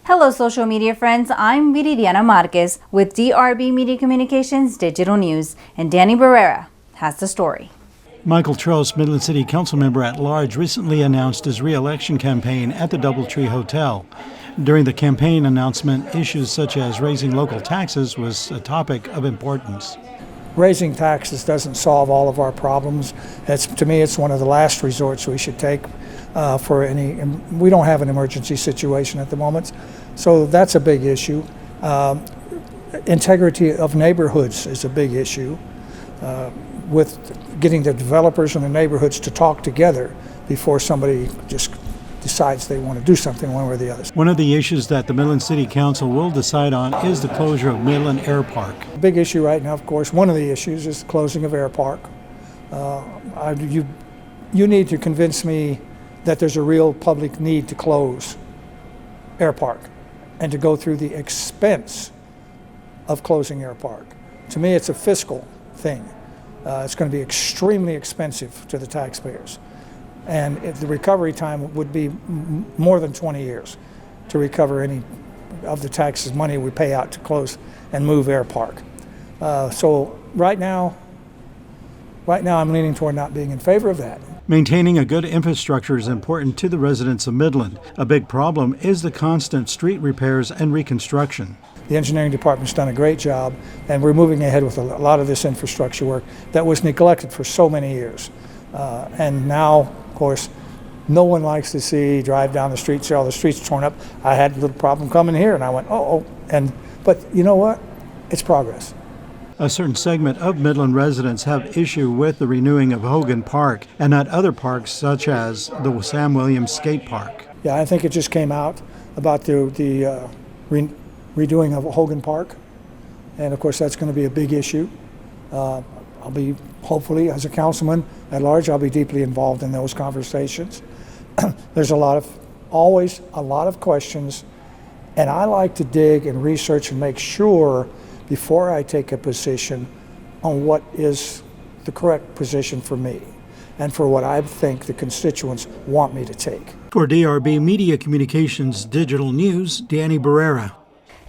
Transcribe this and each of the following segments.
Hello, social media friends. I'm Viridiana Marquez with DRB Media Communications Digital News, and Danny Barrera has the story. Michael Trost, Midland City Council member at large, recently announced his re-election campaign at the DoubleTree Hotel. During the campaign announcement, issues such as raising local taxes was a topic of importance. Raising taxes doesn't solve all of our problems. To me, it's one of the last resorts we should take for any. We don't have an emergency situation at the moment, so that's a big issue. Integrity of neighborhoods is a big issue. With getting the developers and the neighborhoods to talk together before somebody just decides they want to do something one way or the other. One of the issues that the Midland City Council will decide on is the closure of Midland Air Park. The big issue right now, of course, one of the issues is the closing of Air Park. You need to convince me that there's a real public need to close Air Park and to go through the expense of closing Air Park. To me, it's a fiscal thing. It's going to be extremely expensive to the taxpayers. And the recovery time would be more than 20 years to recover any of the taxes money we pay out to close and move Air Park. So right now I'm leaning toward not being in favor of that. Maintaining a good infrastructure is important to the residents of Midland. A big problem is the constant street repairs and reconstruction. The engineering department's done a great job, and we're moving ahead with a lot of this infrastructure work that was neglected for so many years. And now, of course, no one likes to drive down the street, see all the streets torn up. I had a little problem coming here, and I went, but you know what? It's progress. A certain segment of Midland residents have issue with the renewing of Hogan Park and at other parks such as the Sam Williams Skate Park. Yeah, I think it just came out about the redoing of Hogan Park, and of course that's going to be a big issue. I'll be, hopefully, as a councilman at large, I'll be deeply involved in those conversations. There's always a lot of questions, and I like to dig and research and make sure before I take a position on what is the correct position for me and for what I think the constituents want me to take. For DRB Media Communications Digital News, Danny Barrera.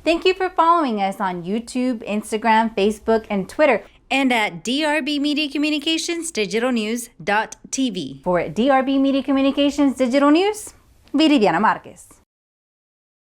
Thank you for following us on YouTube, Instagram, Facebook, and Twitter, and at DRB Media Communications Digital News.tv. For DRB Media Communications Digital News, Viridiana Marquez.